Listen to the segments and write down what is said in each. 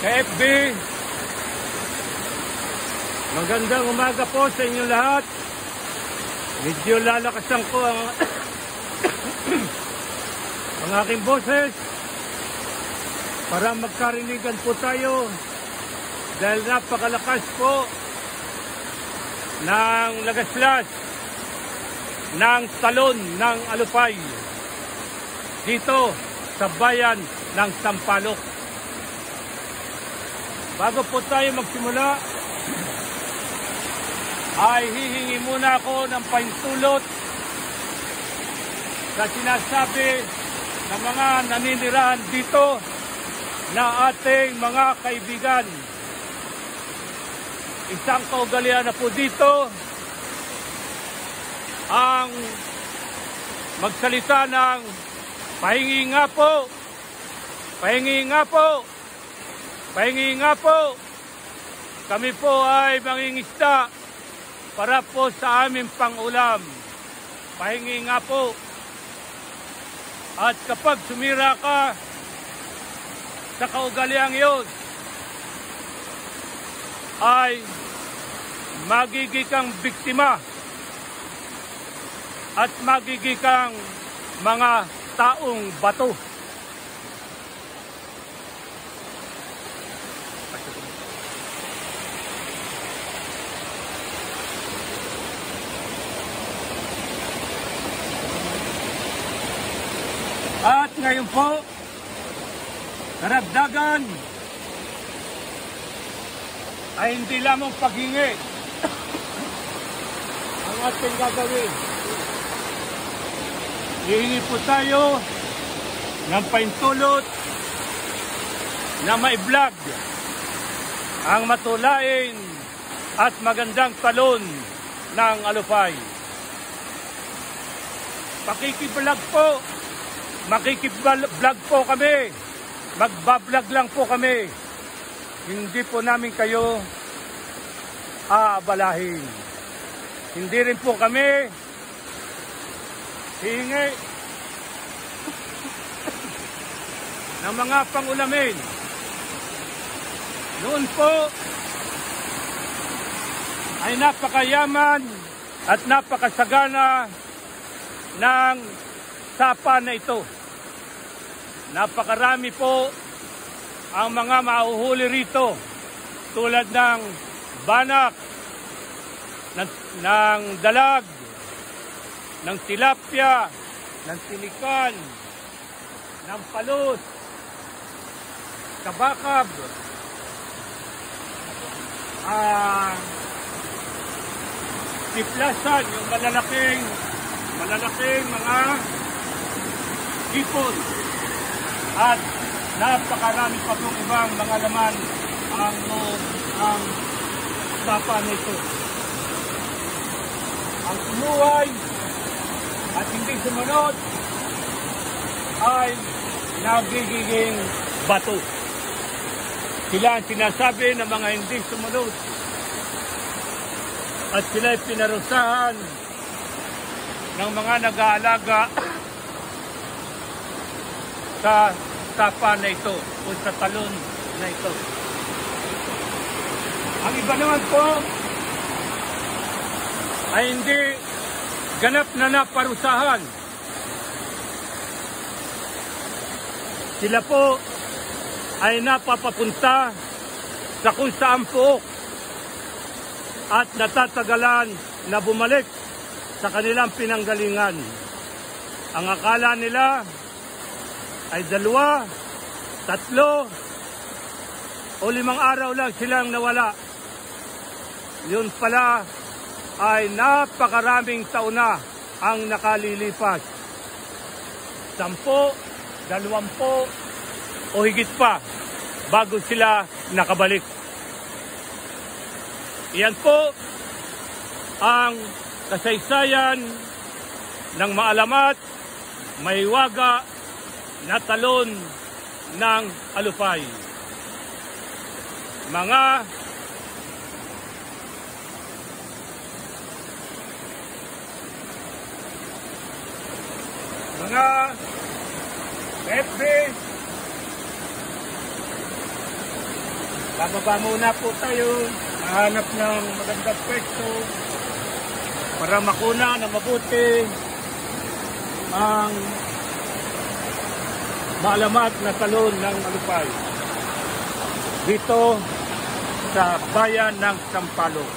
ka-FB. Magandang umaga po sa inyo lahat. Medyo lalakasan ko ang ang aking boses para magkarinigan po tayo dahil napakalakas po ng lagaslas ng talon ng Alupay dito sa bayan ng Sampaloc. Bago po tayo magsimula, ay hihingi muna ako ng pahintulot sa sinasabi ng mga naninirahan dito na ating mga kaibigan. Isang kaugalian na po dito ang magsalita ng pahingi nga po, pahingi nga po, pahingi nga po. Kami po ay mangingisda para po sa aming pang-ulam. Pahingi nga po. At kapag sumira ka sa kaugaliang yun, ay magiging kang biktima at magiging kang mga taong bato. At ngayon po, karagdagan ay hindi lamang paghingi ang ating gagawin. Hihingi po tayo ng pahintulot na mai-vlog ang matulain at magandang talon ng Alupay. Pakikiblog po. Makikip-vlog po kami. Magbablog lang po kami. Hindi po namin kayo aabalahin. Hindi rin po kami hihingi ng mga pangulamin. Noon po ay napakayaman at napakasagana ng sapa na ito. Napakarami po ang mga mahuhuli rito tulad ng banak, ng dalag, ng tilapia, ng silikan, ng palos, kabakab, siplasan, yung malalaking mga hipon, at napakarami pa pong ibang mga laman ang sapa nito. Ang umuway at hindi sumunod ay nagiging bato. Sila ang sinasabi ng mga hindi sumunod at sila ay pinarusahan ng mga nag-aalaga sa sapa na ito o sa talon na ito. Ang iba naman po ay hindi ganap na naparusahan. Sila po ay napapapunta sa kung saan po at natatagalan na bumalik sa kanilang pinanggalingan. Ang akala nila ay 2, 3 o 5 araw lang silang nawala. Yun pala ay napakaraming taon na ang nakalilipas. 10, 20 o higit pa bago sila nakabalik. Iyan po ang kasaysayan ng maalamat, mahiwaga na talon ng Alupay. Mga FB bababa muna po tayo, hanap ng magandang pwesto para makuna na mabuti ang maalamat na talon ng Malupay dito sa bayan ng Sampaloc.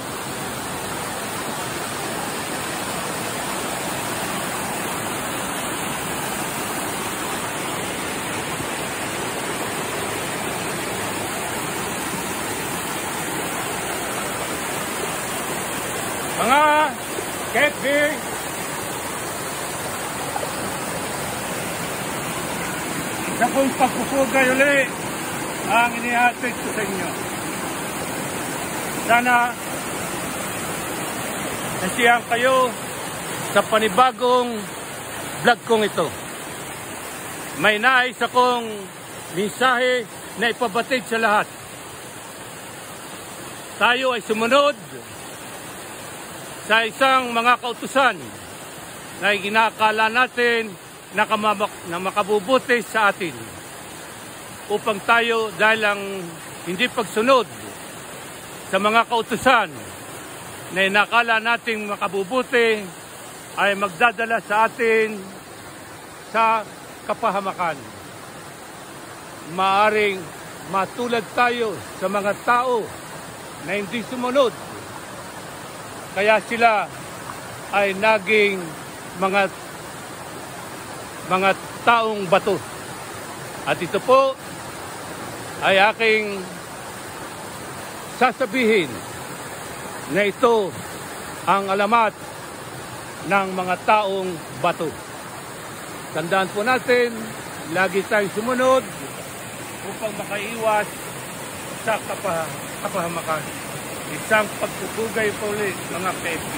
Mga KFC, isa pong pagpupugay uli ang inihatid ko sa inyo. Sana nasiyahan kayo sa panibagong vlog kong ito. May nais akong mensahe na ipabatid sa lahat. Tayo ay sumunod sa isang mga kautusan na ginakala natin na makabubuti sa atin. Upang tayo dahil ang hindi pagsunod sa mga kautusan na inakala nating makabubuti ay magdadala sa atin sa kapahamakan. Maaring matulad tayo sa mga tao na hindi sumunod. Kaya sila ay naging mga taong bato. At ito po ay aking sasabihin na ito ang alamat ng mga taong bato. Tandaan po natin, lagi tayong sumunod upang makaiwas sa kapahamakan. Isang pagpupugay po ulit, mga KFC.